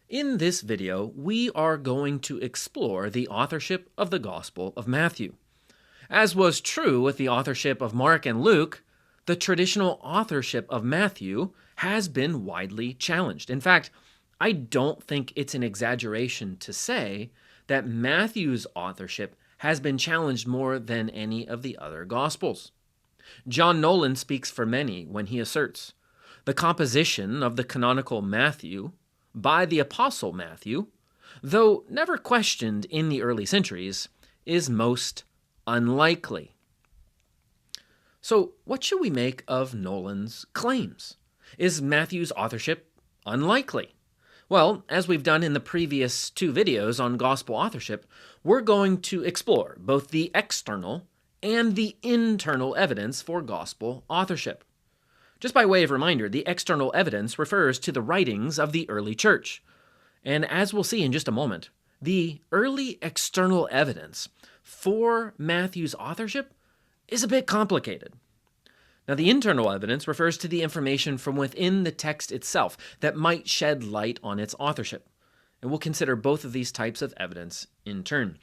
In this video, we are going to explore the authorship of the Gospel of Matthew. As was true with the authorship of Mark and Luke, the traditional authorship of Matthew has been widely challenged. In fact, I don't think it's an exaggeration to say that Matthew's authorship has been challenged more than any of the other Gospels. John Nolan speaks for many when he asserts, the composition of the canonical Matthew by the Apostle Matthew, though never questioned in the early centuries, is most unlikely. So, what should we make of Nolan's claims? Is Matthew's authorship unlikely? Well, as we've done in the previous two videos on gospel authorship, we're going to explore both the external and the internal evidence for gospel authorship. Just by way of reminder, the external evidence refers to the writings of the early church. And as we'll see in just a moment, the early external evidence for Matthew's authorship is a bit complicated. Now, the internal evidence refers to the information from within the text itself that might shed light on its authorship. And we'll consider both of these types of evidence in turn.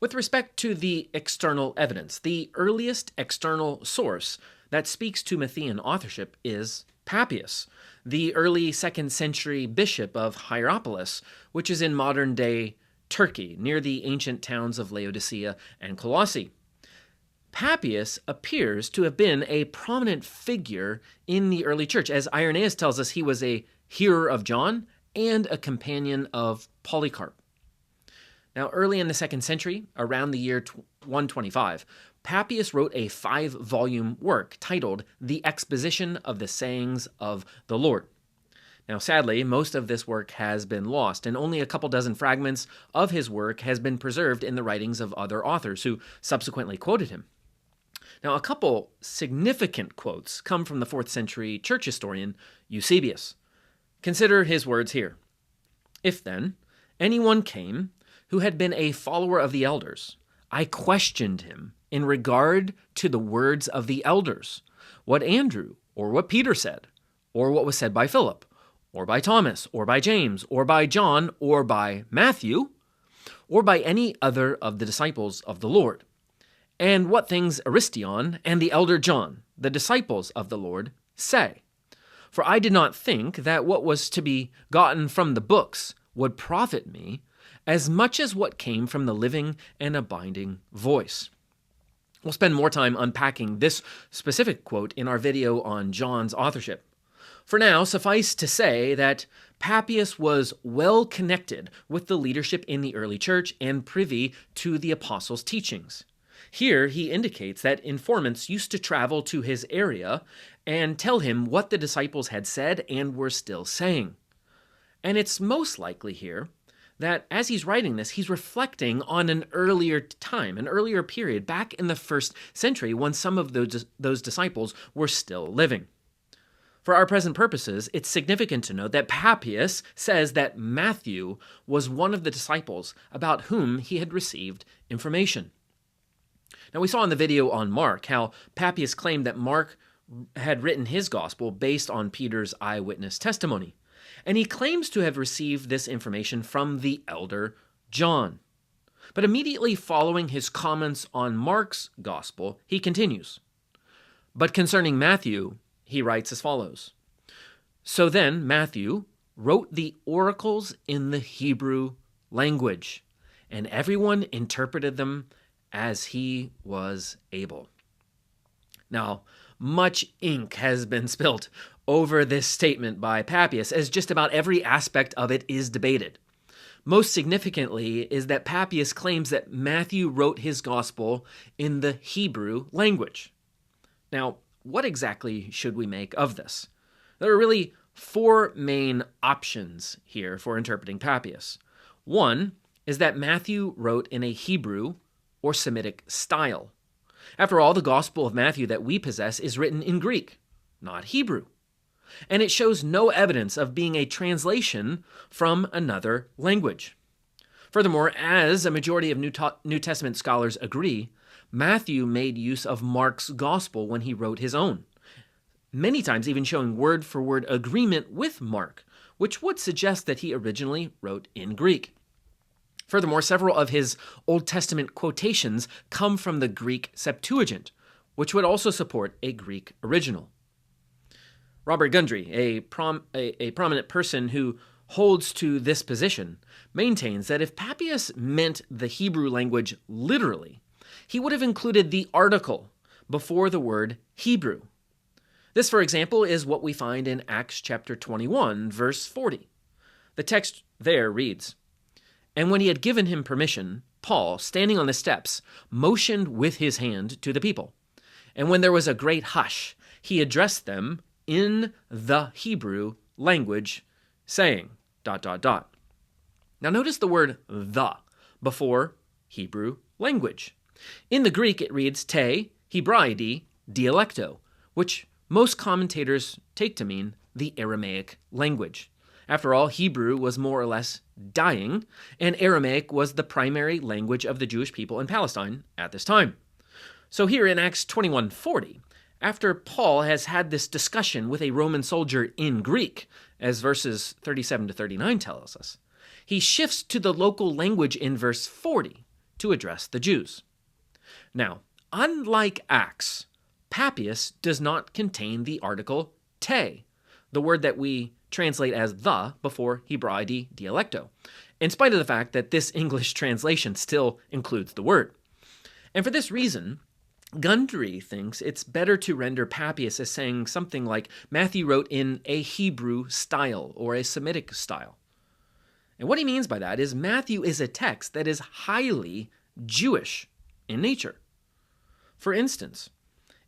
With respect to the external evidence, the earliest external source that speaks to Matthean authorship is Papias, the early 2nd century bishop of Hierapolis, which is in modern-day Turkey, near the ancient towns of Laodicea and Colossae. Papias appears to have been a prominent figure in the early church. As Irenaeus tells us, he was a hearer of John and a companion of Polycarp. Now, early in the 2nd century, around the year 125, Papias wrote a 5-volume work titled The Exposition of the Sayings of the Lord. Now, sadly, most of this work has been lost, and only a couple dozen fragments of his work has been preserved in the writings of other authors who subsequently quoted him. Now, a couple significant quotes come from the 4th century church historian Eusebius. Consider his words here. If then anyone came who had been a follower of the elders, I questioned him in regard to the words of the elders, what Andrew or what Peter said, or what was said by Philip, or by Thomas, or by James, or by John, or by Matthew, or by any other of the disciples of the Lord, and what things Aristion and the elder John, the disciples of the Lord, say. For I did not think that what was to be gotten from the books would profit me as much as what came from the living and abiding voice. We'll spend more time unpacking this specific quote in our video on John's authorship. For now, suffice to say that Papias was well connected with the leadership in the early church and privy to the apostles' teachings. Here, he indicates that informants used to travel to his area and tell him what the disciples had said and were still saying. And it's most likely here that as he's writing this, he's reflecting on an earlier time, an earlier period back in the 1st century when some of those disciples were still living. For our present purposes, it's significant to note that Papias says that Matthew was one of the disciples about whom he had received information. Now, we saw in the video on Mark how Papias claimed that Mark had written his gospel based on Peter's eyewitness testimony, and he claims to have received this information from the elder John. But immediately following his comments on Mark's gospel, he continues. But concerning Matthew, he writes as follows. So then Matthew wrote the oracles in the Hebrew language, and everyone interpreted them as he was able. Now, much ink has been spilt over this statement by Papias, as just about every aspect of it is debated. Most significantly is that Papias claims that Matthew wrote his gospel in the Hebrew language. Now, what exactly should we make of this? There are really 4 main options here for interpreting Papias. One is that Matthew wrote in a Hebrew or Semitic style. After all, the Gospel of Matthew that we possess is written in Greek, not Hebrew. And it shows no evidence of being a translation from another language. Furthermore, as a majority of New Testament scholars agree, Matthew made use of Mark's Gospel when he wrote his own, many times even showing word-for-word agreement with Mark which would suggest that he originally wrote in Greek. Furthermore, several of his Old Testament quotations come from the Greek Septuagint, which would also support a Greek original. Robert Gundry, a prominent person who holds to this position, maintains that if Papias meant the Hebrew language literally, he would have included the article before the word Hebrew. This, for example, is what we find in Acts chapter 21, verse 40. The text there reads, "And when he had given him permission, Paul, standing on the steps, motioned with his hand to the people. And when there was a great hush, he addressed them in the Hebrew language, saying, ... Now notice the word the before Hebrew language. In the Greek, it reads te Hebraidi dialecto, which most commentators take to mean the Aramaic language. After all, Hebrew was more or less dying, and Aramaic was the primary language of the Jewish people in Palestine at this time. So here in Acts 21:40, after Paul has had this discussion with a Roman soldier in Greek, as verses 37 to 39 tells us, he shifts to the local language in verse 40 to address the Jews. Now, unlike Acts, Papias does not contain the article te, the word that we translate as the before Hebraidi dialecto, in spite of the fact that this English translation still includes the word. And for this reason, Gundry thinks it's better to render Papias as saying something like Matthew wrote in a Hebrew style or a Semitic style. And what he means by that is Matthew is a text that is highly Jewish in nature. For instance,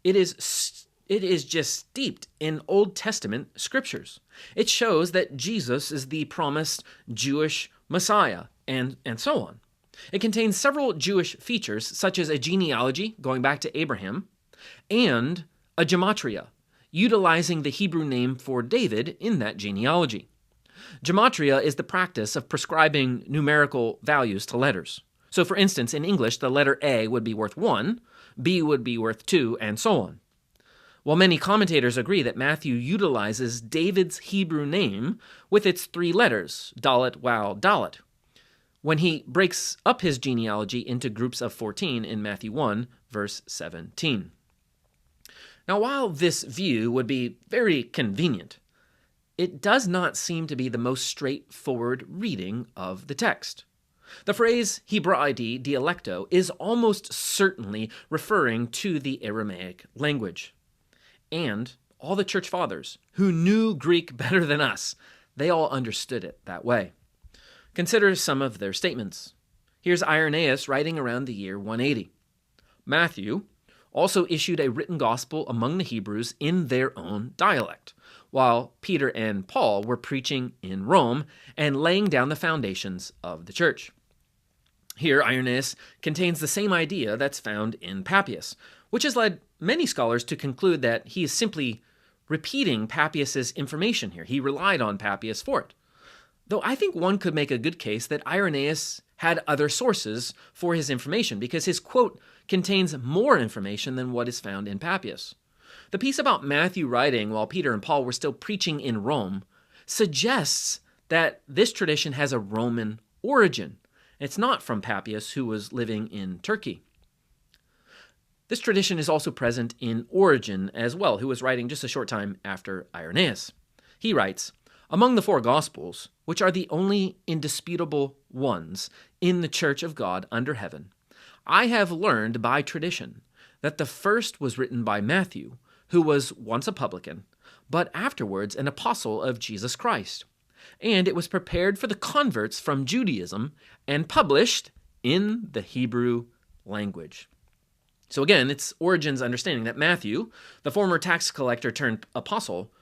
it is just steeped in Old Testament scriptures. It shows that Jesus is the promised Jewish Messiah, and so on. It contains several Jewish features, such as a genealogy going back to Abraham, and a gematria, utilizing the Hebrew name for David in that genealogy. Gematria is the practice of prescribing numerical values to letters. So for instance, in English, the letter A would be worth 1, B would be worth 2, and so on. While many commentators agree that Matthew utilizes David's Hebrew name with its 3 letters, Dalet, Waw, Dalet, when he breaks up his genealogy into groups of 14 in Matthew 1, verse 17. Now, while this view would be very convenient, it does not seem to be the most straightforward reading of the text. The phrase Hebraidi dialecto is almost certainly referring to the Aramaic language. And all the church fathers who knew Greek better than us, they all understood it that way. Consider some of their statements. Here's Irenaeus writing around the year 180. Matthew also issued a written gospel among the Hebrews in their own dialect, while Peter and Paul were preaching in Rome and laying down the foundations of the church. Here, Irenaeus contains the same idea that's found in Papias, which has led many scholars to conclude that he is simply repeating Papias' information here. He relied on Papias for it. Though I think one could make a good case that Irenaeus had other sources for his information because his quote contains more information than what is found in Papias. The piece about Matthew writing while Peter and Paul were still preaching in Rome suggests that this tradition has a Roman origin. It's not from Papias, who was living in Turkey. This tradition is also present in Origen as well, who was writing just a short time after Irenaeus. He writes, "Among the 4 Gospels, which are the only indisputable ones in the Church of God under heaven, I have learned by tradition that the first was written by Matthew, who was once a publican, but afterwards an apostle of Jesus Christ. And it was prepared for the converts from Judaism and published in the Hebrew language." So again, it's Origen's understanding that Matthew, the former tax collector turned apostle,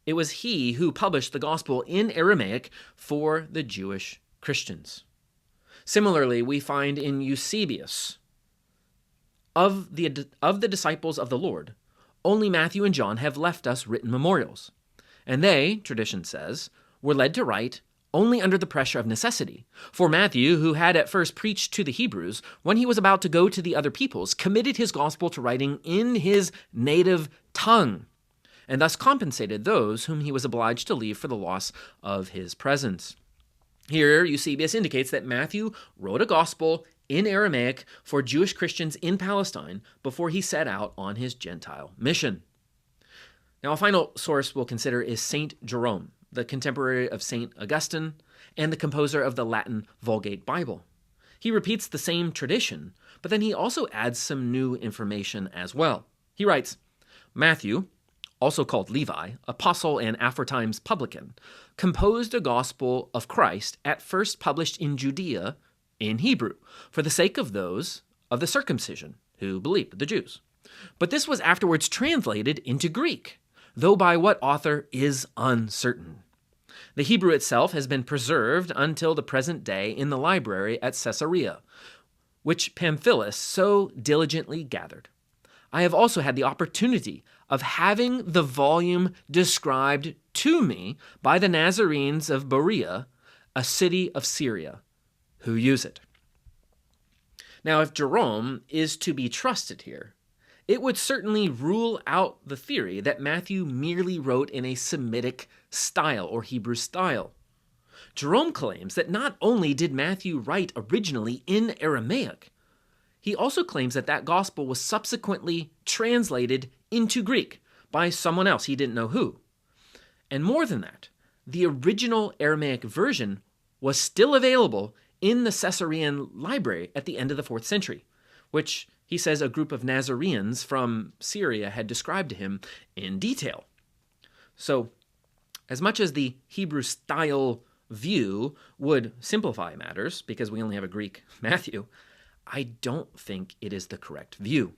it was he who published the gospel in Aramaic for the Jewish Christians. Similarly, we find in Eusebius, of the disciples of the Lord, only Matthew and John have left us written memorials. And they, tradition says, were led to write only under the pressure of necessity. For Matthew, who had at first preached to the Hebrews, when he was about to go to the other peoples, committed his gospel to writing in his native tongue. and thus compensated those whom he was obliged to leave for the loss of his presence. Here, Eusebius indicates that Matthew wrote a gospel in Aramaic for Jewish Christians in Palestine before he set out on his Gentile mission. Now, a final source we'll consider is St. Jerome, the contemporary of St. Augustine and the composer of the Latin Vulgate Bible. He repeats the same tradition, but then he also adds some new information as well. He writes, Matthew, also called Levi, apostle and aforetimes publican, composed a gospel of Christ at first published in Judea in Hebrew, for the sake of those of the circumcision who believed, the Jews. But this was afterwards translated into Greek, though by what author is uncertain. The Hebrew itself has been preserved until the present day in the library at Caesarea, which Pamphilus so diligently gathered. I have also had the opportunity of having the volume described to me by the Nazarenes of Berea, a city of Syria, who use it. Now, if Jerome is to be trusted here, it would certainly rule out the theory that Matthew merely wrote in a Semitic style or Hebrew style. Jerome claims that not only did Matthew write originally in Aramaic, he also claims that that gospel was subsequently translated into Greek by someone else, he didn't know who. And more than that, the original Aramaic version was still available in the Caesarean library at the end of the 4th century, which he says a group of Nazarenes from Syria had described to him in detail. So, as much as the Hebrew style view would simplify matters, because we only have a Greek Matthew, I don't think it is the correct view.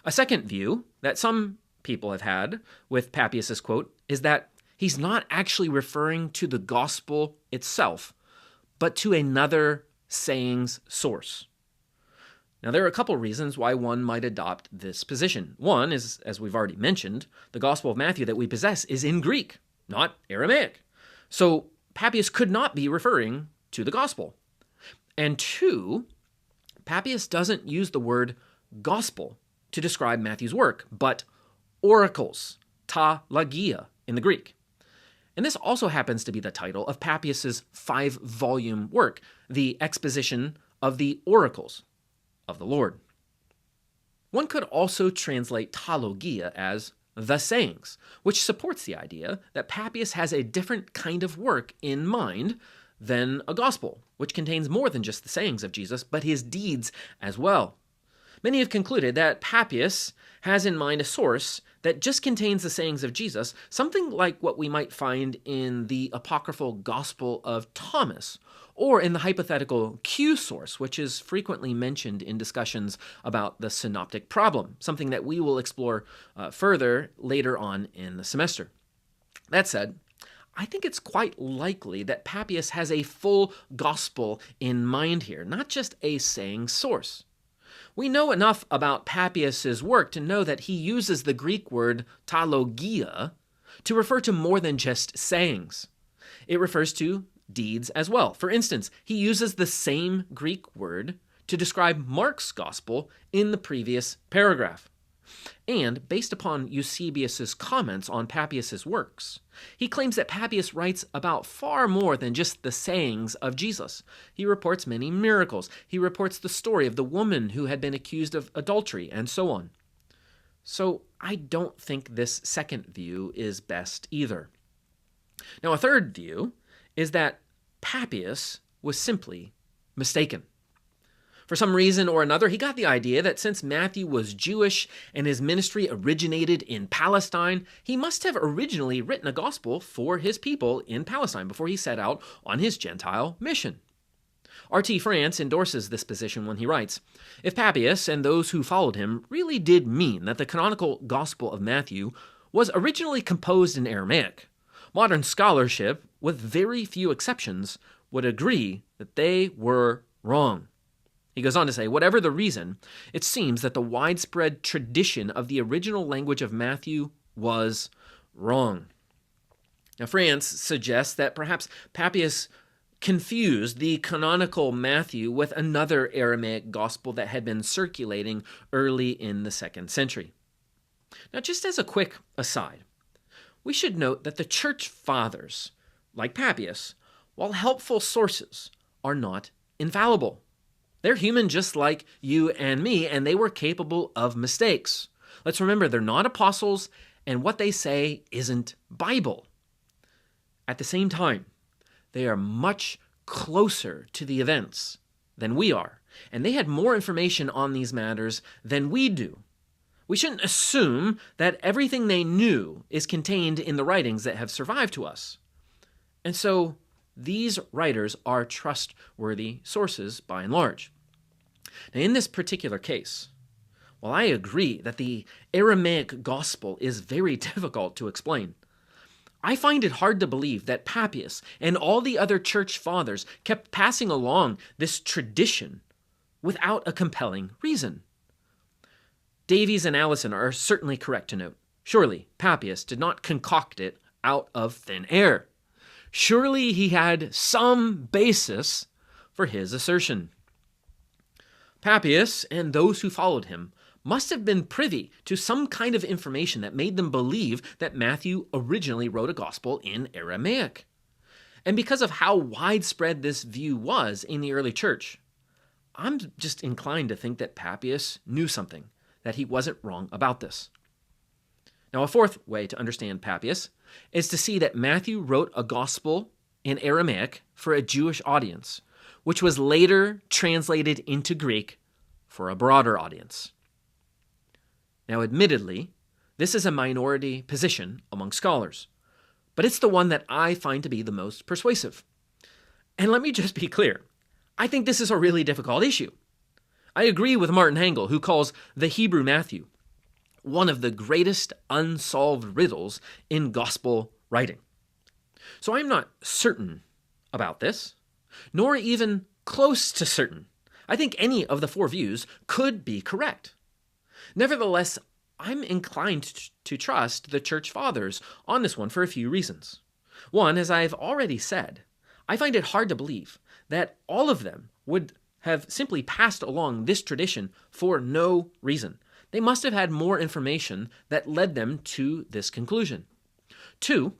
A second view that some people have had with Papias' quote is that he's not actually referring to the gospel itself, but to another sayings source. Now, there are a couple reasons why one might adopt this position. One is, as we've already mentioned, the Gospel of Matthew that we possess is in Greek, not Aramaic. So Papias could not be referring to the gospel. And two, Papias doesn't use the word gospel to describe Matthew's work, but oracles, ta logia in the Greek. And this also happens to be the title of Papias' 5-volume work, the exposition of the oracles of the Lord. One could also translate ta logia as the sayings, which supports the idea that Papias has a different kind of work in mind than a gospel, which contains more than just the sayings of Jesus, but his deeds as well. Many have concluded that Papias has in mind a source that just contains the sayings of Jesus, something like what we might find in the apocryphal Gospel of Thomas, or in the hypothetical Q source, which is frequently mentioned in discussions about the synoptic problem, something that we will explore further later on in the semester. That said, I think it's quite likely that Papias has a full gospel in mind here, not just a saying source. We know enough about Papias' work to know that he uses the Greek word ta logia to refer to more than just sayings. It refers to deeds as well. For instance, he uses the same Greek word to describe Mark's gospel in the previous paragraph. And based upon Eusebius' comments on Papias' works, he claims that Papias writes about far more than just the sayings of Jesus. He reports many miracles. He reports the story of the woman who had been accused of adultery, and so on. So I don't think this second view is best either. Now, a third view is that Papias was simply mistaken. For some reason or another, he got the idea that since Matthew was Jewish and his ministry originated in Palestine, he must have originally written a gospel for his people in Palestine before he set out on his Gentile mission. R.T. France endorses this position when he writes, "If Papias and those who followed him really did mean that the canonical Gospel of Matthew was originally composed in Aramaic, modern scholarship, with very few exceptions, would agree that they were wrong." He goes on to say, whatever the reason, it seems that the widespread tradition of the original language of Matthew was wrong. Now, France suggests that perhaps Papias confused the canonical Matthew with another Aramaic gospel that had been circulating early in the 2nd century. Now, just as a quick aside, we should note that the church fathers, like Papias, while helpful sources, are not infallible. They're human just like you and me, and they were capable of mistakes. Let's remember, they're not apostles, and what they say isn't Bible. At the same time, they are much closer to the events than we are, and they had more information on these matters than we do. We shouldn't assume that everything they knew is contained in the writings that have survived to us. And so these writers are trustworthy sources by and large. Now, in this particular case, while I agree that the Aramaic Gospel is very difficult to explain, I find it hard to believe that Papias and all the other church fathers kept passing along this tradition without a compelling reason. Davies and Allison are certainly correct to note, surely Papias did not concoct it out of thin air. Surely he had some basis for his assertion. Papias and those who followed him must have been privy to some kind of information that made them believe that Matthew originally wrote a gospel in Aramaic. And because of how widespread this view was in the early church, I'm just inclined to think that Papias knew something, that he wasn't wrong about this. Now, a fourth way to understand Papias is to see that Matthew wrote a gospel in Aramaic for a Jewish audience, which was later translated into Greek for a broader audience. Now, admittedly, this is a minority position among scholars, but it's the one that I find to be the most persuasive. And let me just be clear, I think this is a really difficult issue. I agree with Martin Hengel, who calls the Hebrew Matthew one of the greatest unsolved riddles in gospel writing. So I'm not certain about this, nor even close to certain. I think any of the four views could be correct. Nevertheless, I'm inclined to trust the church fathers on this one for a few reasons. One, as I've already said, I find it hard to believe that all of them would have simply passed along this tradition for no reason. They must have had more information that led them to this conclusion. Two,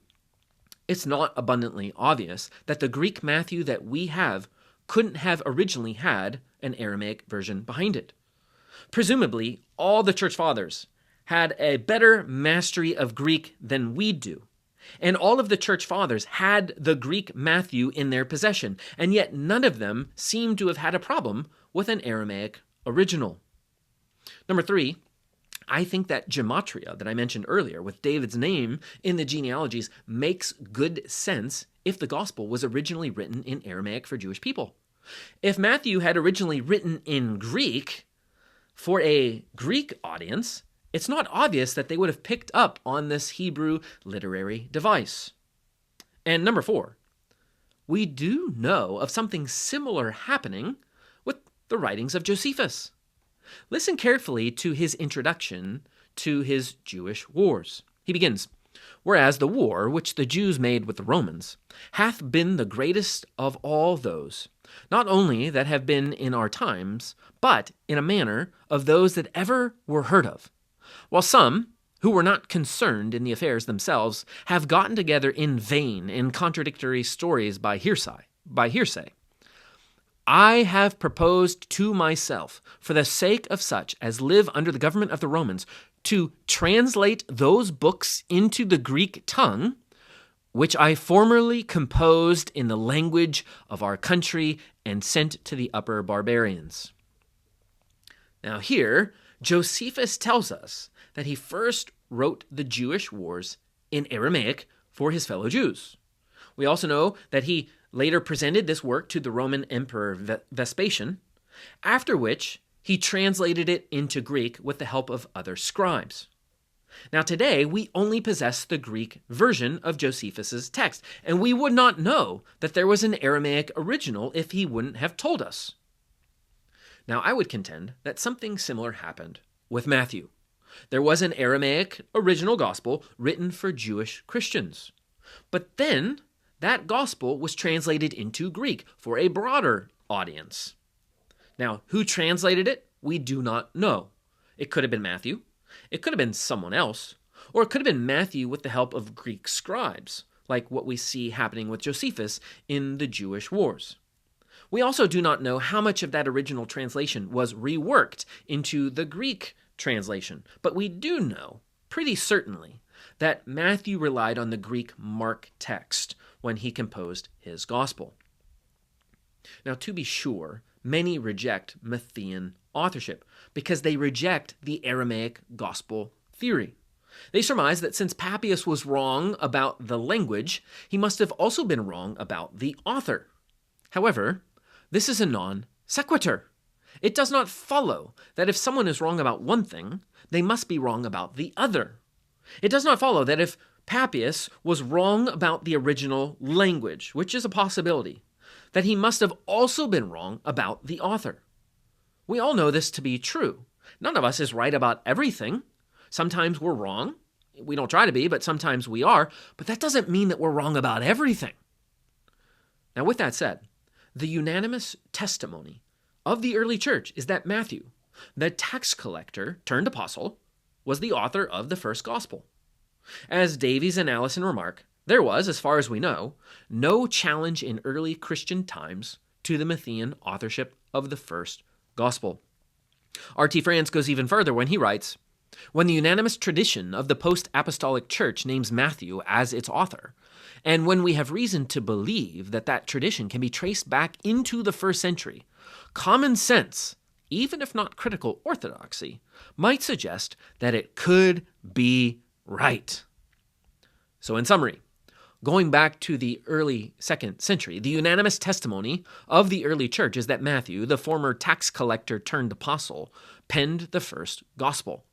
it's not abundantly obvious that the Greek Matthew that we have couldn't have originally had an Aramaic version behind it. Presumably, all the church fathers had a better mastery of Greek than we do, and all of the church fathers had the Greek Matthew in their possession, and yet none of them seem to have had a problem with an Aramaic original. Number three, I think that gematria that I mentioned earlier with David's name in the genealogies makes good sense if the gospel was originally written in Aramaic for Jewish people. If Matthew had originally written in Greek for a Greek audience, it's not obvious that they would have picked up on this Hebrew literary device. And number four, we do know of something similar happening with the writings of Josephus. Listen carefully to his introduction to his Jewish wars. He begins, "Whereas the war which the Jews made with the Romans hath been the greatest of all those, not only that have been in our times, but in a manner of those that ever were heard of. While some, who were not concerned in the affairs themselves, have gotten together in vain in contradictory stories by hearsay. I have proposed to myself, for the sake of such as live under the government of the Romans, to translate those books into the Greek tongue, which I formerly composed in the language of our country and sent to the upper barbarians." Now here, Josephus tells us that he first wrote the Jewish wars in Aramaic for his fellow Jews. We also know that he later presented this work to the Roman Emperor Vespasian, after which he translated it into Greek with the help of other scribes. Now today, we only possess the Greek version of Josephus's text, and we would not know that there was an Aramaic original if he wouldn't have told us. Now I would contend that something similar happened with Matthew. There was an Aramaic original gospel written for Jewish Christians. But then that gospel was translated into Greek for a broader audience. Now, who translated it? We do not know. It could have been Matthew. It could have been someone else, or it could have been Matthew with the help of Greek scribes, like what we see happening with Josephus in the Jewish wars. We also do not know how much of that original translation was reworked into the Greek translation, but we do know, pretty certainly, that Matthew relied on the Greek Mark text when he composed his gospel. Now, to be sure, many reject Matthean authorship because they reject the Aramaic Gospel theory. They surmise that since Papias was wrong about the language, he must have also been wrong about the author. However, this is a non sequitur. It does not follow that if someone is wrong about one thing, they must be wrong about the other. It does not follow that if Papias was wrong about the original language, which is a possibility, that he must have also been wrong about the author. We all know this to be true. None of us is right about everything. Sometimes we're wrong. We don't try to be, but sometimes we are. But that doesn't mean that we're wrong about everything. Now, with that said, the unanimous testimony of the early church is that Matthew, the tax collector turned apostle, was the author of the first gospel. As Davies and Allison remark, there was, as far as we know, no challenge in early Christian times to the Matthean authorship of the first gospel. R.T. France goes even further when he writes, "When the unanimous tradition of the post-apostolic church names Matthew as its author, and when we have reason to believe that that tradition can be traced back into the first century, common sense, even if not critical orthodoxy, might suggest that it could be right." So in summary, going back to the early 2nd century, the unanimous testimony of the early church is that Matthew, the former tax collector turned apostle, penned the first gospel.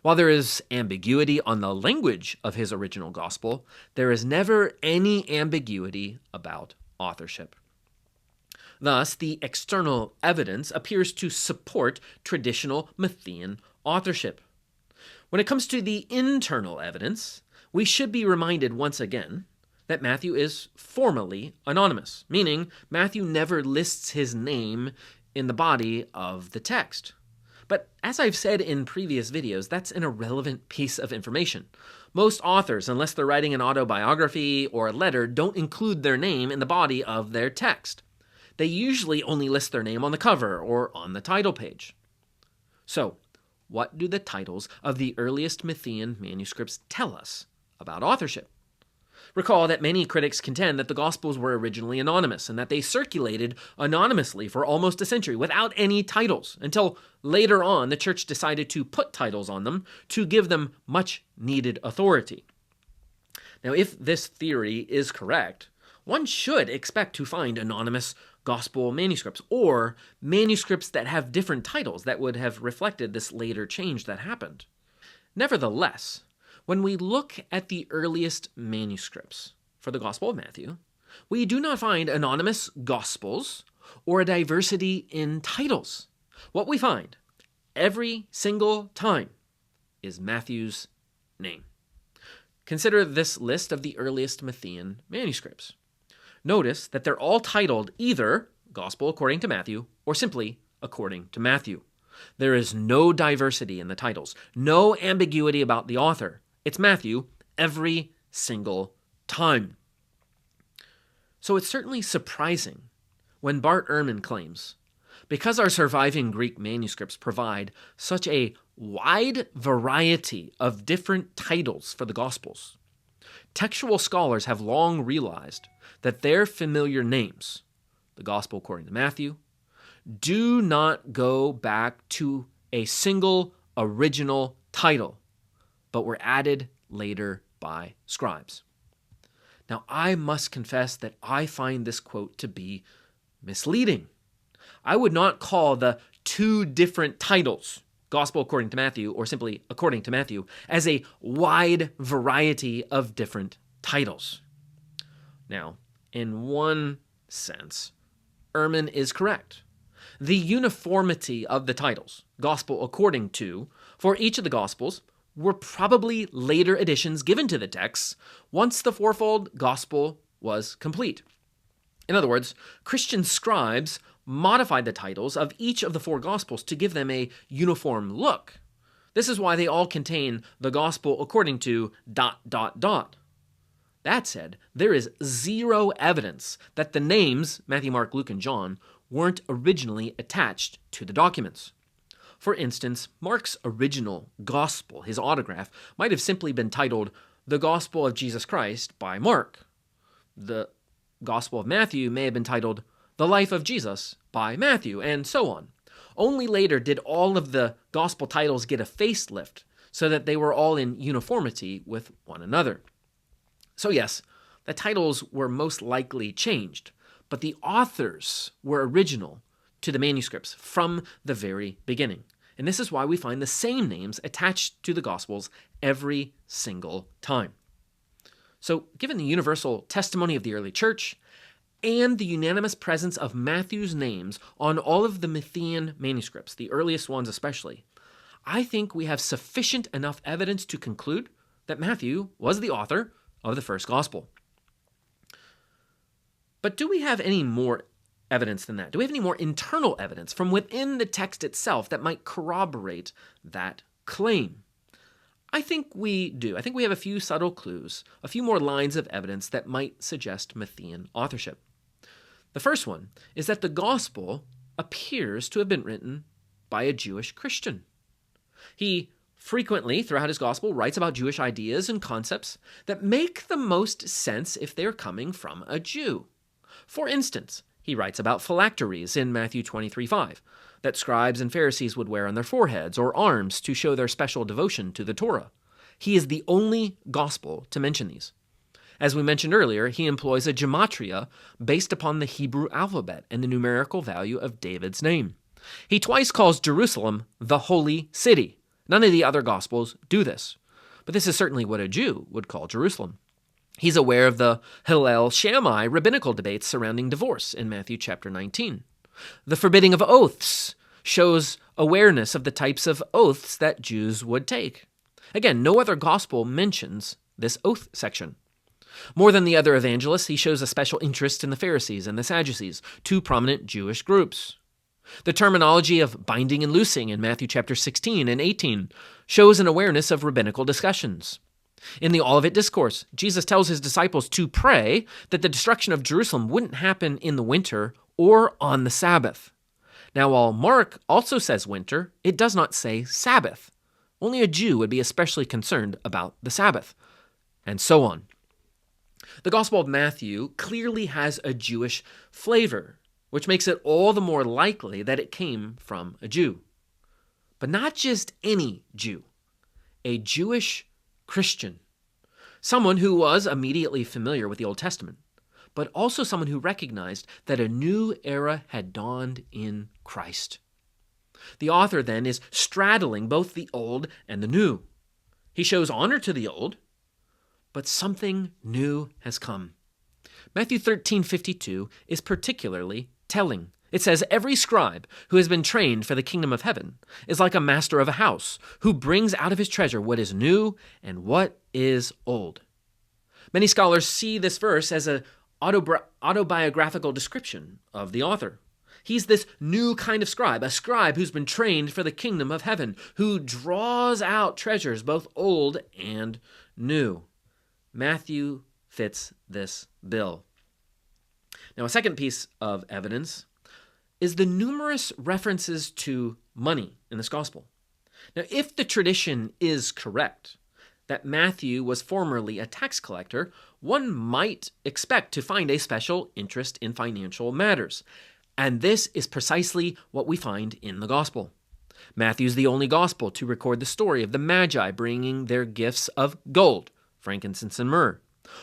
While there is ambiguity on the language of his original gospel, there is never any ambiguity about authorship. Thus, the external evidence appears to support traditional Matthean authorship. When it comes to the internal evidence, we should be reminded once again that Matthew is formally anonymous, meaning Matthew never lists his name in the body of the text. But as I've said in previous videos, that's an irrelevant piece of information. Most authors, unless they're writing an autobiography or a letter, don't include their name in the body of their text. They usually only list their name on the cover or on the title page. So, what do the titles of the earliest Matthean manuscripts tell us about authorship? Recall that many critics contend that the Gospels were originally anonymous and that they circulated anonymously for almost a century without any titles until later on the church decided to put titles on them to give them much needed authority. Now, if this theory is correct, one should expect to find anonymous Gospel manuscripts or manuscripts that have different titles that would have reflected this later change that happened. Nevertheless, when we look at the earliest manuscripts for the Gospel of Matthew, we do not find anonymous Gospels or a diversity in titles. What we find every single time is Matthew's name. Consider this list of the earliest Matthean manuscripts. Notice that they're all titled either Gospel according to Matthew or simply according to Matthew. There is no diversity in the titles, no ambiguity about the author. It's Matthew every single time. So it's certainly surprising when Bart Ehrman claims, because our surviving Greek manuscripts provide such a wide variety of different titles for the Gospels, textual scholars have long realized that their familiar names, the Gospel according to Matthew, do not go back to a single original title, but were added later by scribes. Now, I must confess that I find this quote to be misleading. I would not call the two different titles, Gospel according to Matthew or simply according to Matthew, as a wide variety of different titles. Now, in one sense, Ehrman is correct. The uniformity of the titles, Gospel according to, for each of the Gospels were probably later additions given to the texts once the fourfold Gospel was complete. In other words, Christian scribes modified the titles of each of the four Gospels to give them a uniform look. This is why they all contain the gospel according to ... That said, there is zero evidence that the names, Matthew, Mark, Luke, and John, weren't originally attached to the documents. For instance, Mark's original gospel, his autograph, might have simply been titled The Gospel of Jesus Christ by Mark. The Gospel of Matthew may have been titled The Life of Jesus by Matthew, and so on. Only later did all of the gospel titles get a facelift so that they were all in uniformity with one another. So yes, the titles were most likely changed, but the authors were original to the manuscripts from the very beginning. And this is why we find the same names attached to the Gospels every single time. So, given the universal testimony of the early church and the unanimous presence of Matthew's names on all of the Matthean manuscripts, the earliest ones especially, I think we have sufficient enough evidence to conclude that Matthew was the author of the first Gospel. But do we have any more evidence than that? Do we have any more internal evidence from within the text itself that might corroborate that claim? I think we do. I think we have a few subtle clues, a few more lines of evidence that might suggest Matthean authorship. The first one is that the gospel appears to have been written by a Jewish Christian. He frequently, throughout his gospel, writes about Jewish ideas and concepts that make the most sense if they're coming from a Jew. For instance, he writes about phylacteries in Matthew 23:5 that scribes and Pharisees would wear on their foreheads or arms to show their special devotion to the Torah. He is the only gospel to mention these. As we mentioned earlier, he employs a gematria based upon the Hebrew alphabet and the numerical value of David's name. He twice calls Jerusalem the holy city. None of the other gospels do this, but this is certainly what a Jew would call Jerusalem. He's aware of the Hillel Shammai rabbinical debates surrounding divorce in Matthew chapter 19. The forbidding of oaths shows awareness of the types of oaths that Jews would take. Again, no other gospel mentions this oath section. More than the other evangelists, he shows a special interest in the Pharisees and the Sadducees, two prominent Jewish groups. The terminology of binding and loosing in Matthew chapter 16 and 18 shows an awareness of rabbinical discussions. In the Olivet Discourse, Jesus tells his disciples to pray that the destruction of Jerusalem wouldn't happen in the winter or on the Sabbath. Now, while Mark also says winter, it does not say Sabbath. Only a Jew would be especially concerned about the Sabbath, and so on. The Gospel of Matthew clearly has a Jewish flavor, which makes it all the more likely that it came from a Jew. But not just any Jew, a Jewish Christian, someone who was immediately familiar with the Old Testament, but also someone who recognized that a new era had dawned in Christ. The author then is straddling both the old and the new. He shows honor to the old, but something new has come. Matthew 13:52 is particularly telling. It says, "Every scribe who has been trained for the kingdom of heaven is like a master of a house who brings out of his treasure what is new and what is old." Many scholars see this verse as an autobiographical description of the author. He's this new kind of scribe, a scribe who's been trained for the kingdom of heaven, who draws out treasures both old and new. Matthew fits this bill. Now, a second piece of evidence is the numerous references to money in this gospel. Now, if the tradition is correct, that Matthew was formerly a tax collector, one might expect to find a special interest in financial matters. And this is precisely what we find in the gospel. Matthew's the only gospel to record the story of the Magi bringing their gifts of gold, frankincense, and myrrh.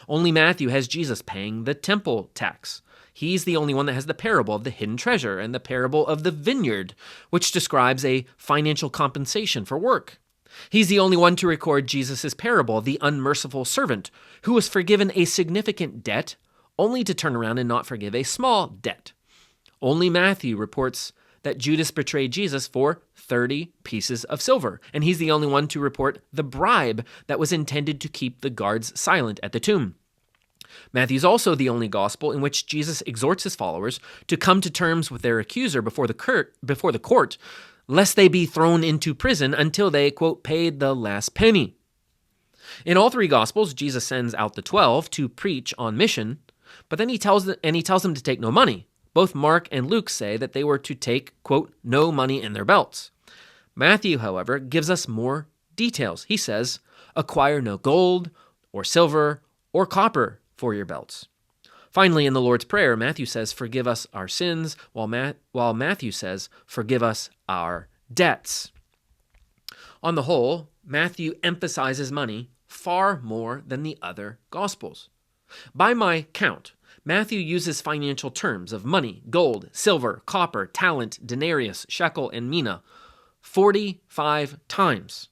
Only Matthew has Jesus paying the temple tax. He's the only one that has the parable of the hidden treasure and the parable of the vineyard, which describes a financial compensation for work. He's the only one to record Jesus' parable of the unmerciful servant, who was forgiven a significant debt only to turn around and not forgive a small debt. Only Matthew reports that Judas betrayed Jesus for 30 pieces of silver, and he's the only one to report the bribe that was intended to keep the guards silent at the tomb. Matthew's also the only gospel in which Jesus exhorts his followers to come to terms with their accuser before the court lest they be thrown into prison until they, quote, paid the last penny. In all three Gospels, Jesus sends out the 12 to preach on mission, but then he tells them to take no money. Both Mark and Luke say that they were to take, quote, no money in their belts. Matthew, however, gives us more details. He says, acquire no gold or silver or copper for your belts. Finally, in the Lord's Prayer, Matthew says, forgive us our sins, while Matthew says, forgive us our debts. On the whole, Matthew emphasizes money far more than the other Gospels. By my count, Matthew uses financial terms of money, gold, silver, copper, talent, denarius, shekel, and mina 45 times.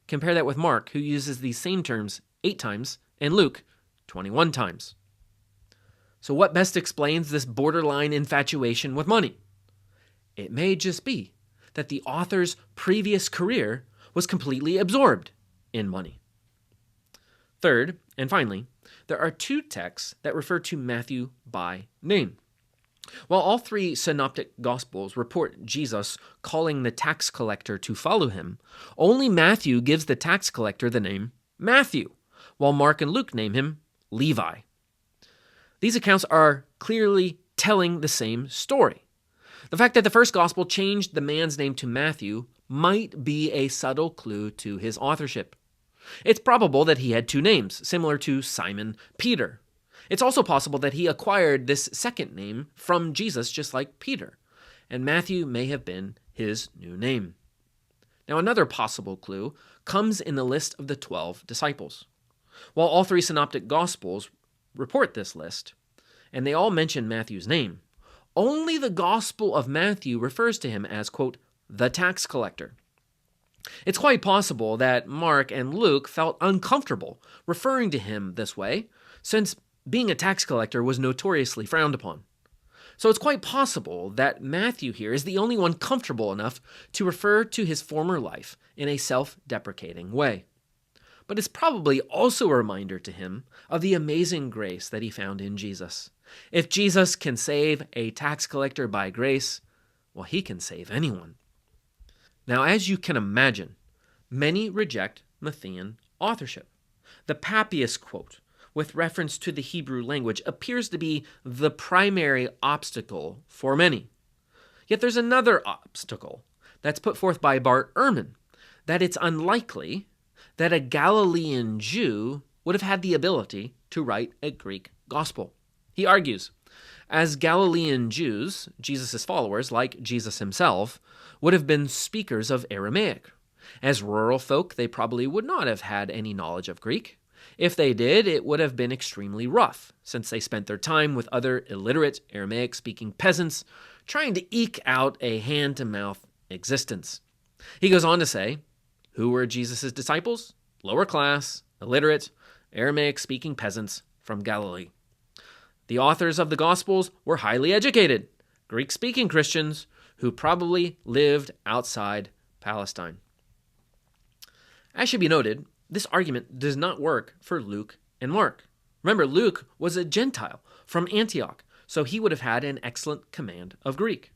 Compare that with Mark, who uses these same terms 8 times, and Luke 21 times. So what best explains this borderline infatuation with money? It may just be that the author's previous career was completely absorbed in money. Third, and finally, there are 2 texts that refer to Matthew by name. While all 3 synoptic Gospels report Jesus calling the tax collector to follow him, only Matthew gives the tax collector the name Matthew, while Mark and Luke name him Levi. These accounts are clearly telling the same story. The fact that the first Gospel changed the man's name to Matthew might be a subtle clue to his authorship. It's probable that he had 2 names, similar to Simon Peter. It's also possible that he acquired this second name from Jesus, just like Peter, and Matthew may have been his new name. Now, another possible clue comes in the list of the 12 disciples. While all 3 synoptic Gospels report this list, and they all mention Matthew's name, only the Gospel of Matthew refers to him as, quote, the tax collector. It's quite possible that Mark and Luke felt uncomfortable referring to him this way, since being a tax collector was notoriously frowned upon. So it's quite possible that Matthew here is the only one comfortable enough to refer to his former life in a self-deprecating way. But it's probably also a reminder to him of the amazing grace that he found in Jesus. If Jesus can save a tax collector by grace, well, he can save anyone. Now, as you can imagine, many reject Matthean authorship. The Papias quote, with reference to the Hebrew language, appears to be the primary obstacle for many. Yet there's another obstacle that's put forth by Bart Ehrman, that it's unlikely that a Galilean Jew would have had the ability to write a Greek gospel. He argues, as Galilean Jews, Jesus' followers, like Jesus himself, would have been speakers of Aramaic. As rural folk, they probably would not have had any knowledge of Greek. If they did, it would have been extremely rough, since they spent their time with other illiterate Aramaic-speaking peasants trying to eke out a hand-to-mouth existence. He goes on to say, who were Jesus' disciples? Lower class, illiterate, Aramaic-speaking peasants from Galilee. The authors of the Gospels were highly educated, Greek-speaking Christians who probably lived outside Palestine. As should be noted, this argument does not work for Luke and Mark. Remember, Luke was a Gentile from Antioch, so he would have had an excellent command of Greek.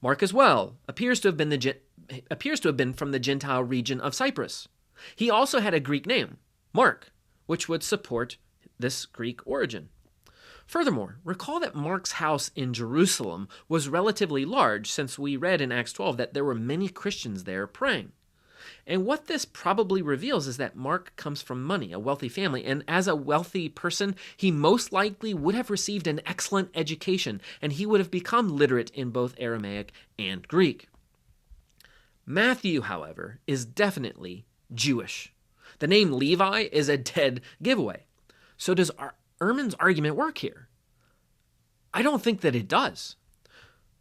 Mark as well appears to have been from the Gentile region of Cyprus. He also had a Greek name, Mark, which would support this Greek origin. Furthermore, recall that Mark's house in Jerusalem was relatively large, since we read in Acts 12 that there were many Christians there praying. And what this probably reveals is that Mark comes from money, a wealthy family, and as a wealthy person, he most likely would have received an excellent education, and he would have become literate in both Aramaic and Greek. Matthew, however, is definitely Jewish. The name Levi is a dead giveaway. So does Ehrman's argument work here? I don't think that it does.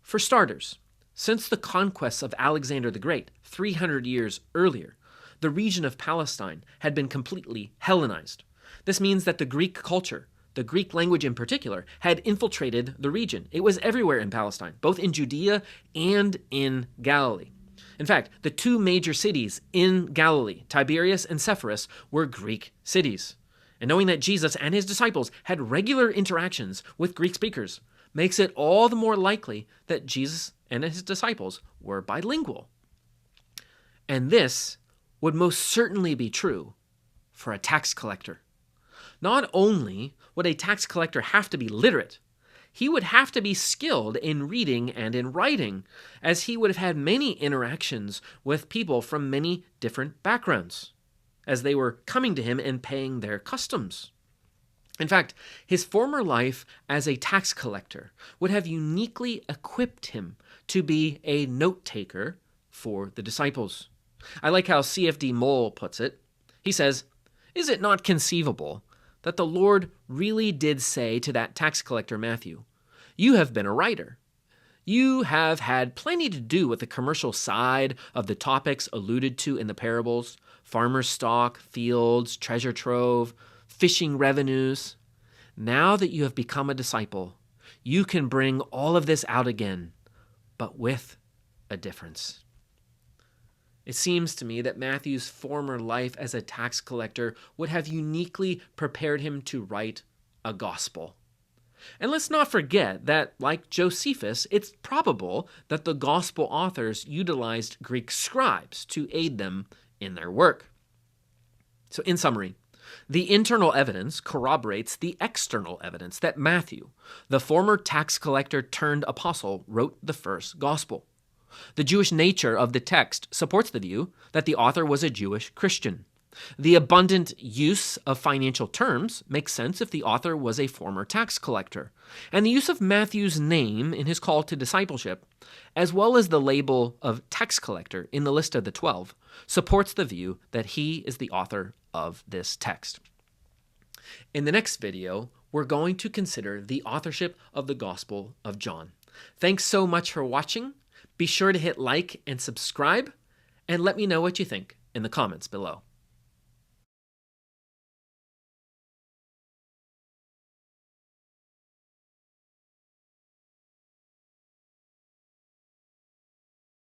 For starters, since the conquests of Alexander the Great 300 years earlier, the region of Palestine had been completely Hellenized. This means that the Greek culture, the Greek language in particular, had infiltrated the region. It was everywhere in Palestine, both in Judea and in Galilee. In fact, the 2 major cities in Galilee, Tiberias and Sepphoris, were Greek cities. And knowing that Jesus and his disciples had regular interactions with Greek speakers makes it all the more likely that Jesus and his disciples were bilingual. And this would most certainly be true for a tax collector. Not only would a tax collector have to be literate, he would have to be skilled in reading and in writing, as he would have had many interactions with people from many different backgrounds, as they were coming to him and paying their customs. In fact, his former life as a tax collector would have uniquely equipped him to be a note-taker for the disciples. I like how C.F.D. Moll puts it. He says, "Is it not conceivable that the Lord really did say to that tax collector Matthew, 'You have been a writer. You have had plenty to do with the commercial side of the topics alluded to in the parables, farmer's stock, fields, treasure trove, fishing revenues. Now that you have become a disciple, you can bring all of this out again, but with a difference.'" It seems to me that Matthew's former life as a tax collector would have uniquely prepared him to write a gospel. And let's not forget that, like Josephus, it's probable that the gospel authors utilized Greek scribes to aid them in their work. So in summary, the internal evidence corroborates the external evidence that Matthew, the former tax collector turned apostle, wrote the first gospel. The Jewish nature of the text supports the view that the author was a Jewish Christian. The abundant use of financial terms makes sense if the author was a former tax collector. And the use of Matthew's name in his call to discipleship, as well as the label of tax collector in the list of the 12, supports the view that he is the author of this text. In the next video, we're going to consider the authorship of the Gospel of John. Thanks so much for watching. Be sure to hit like and subscribe, and let me know what you think in the comments below.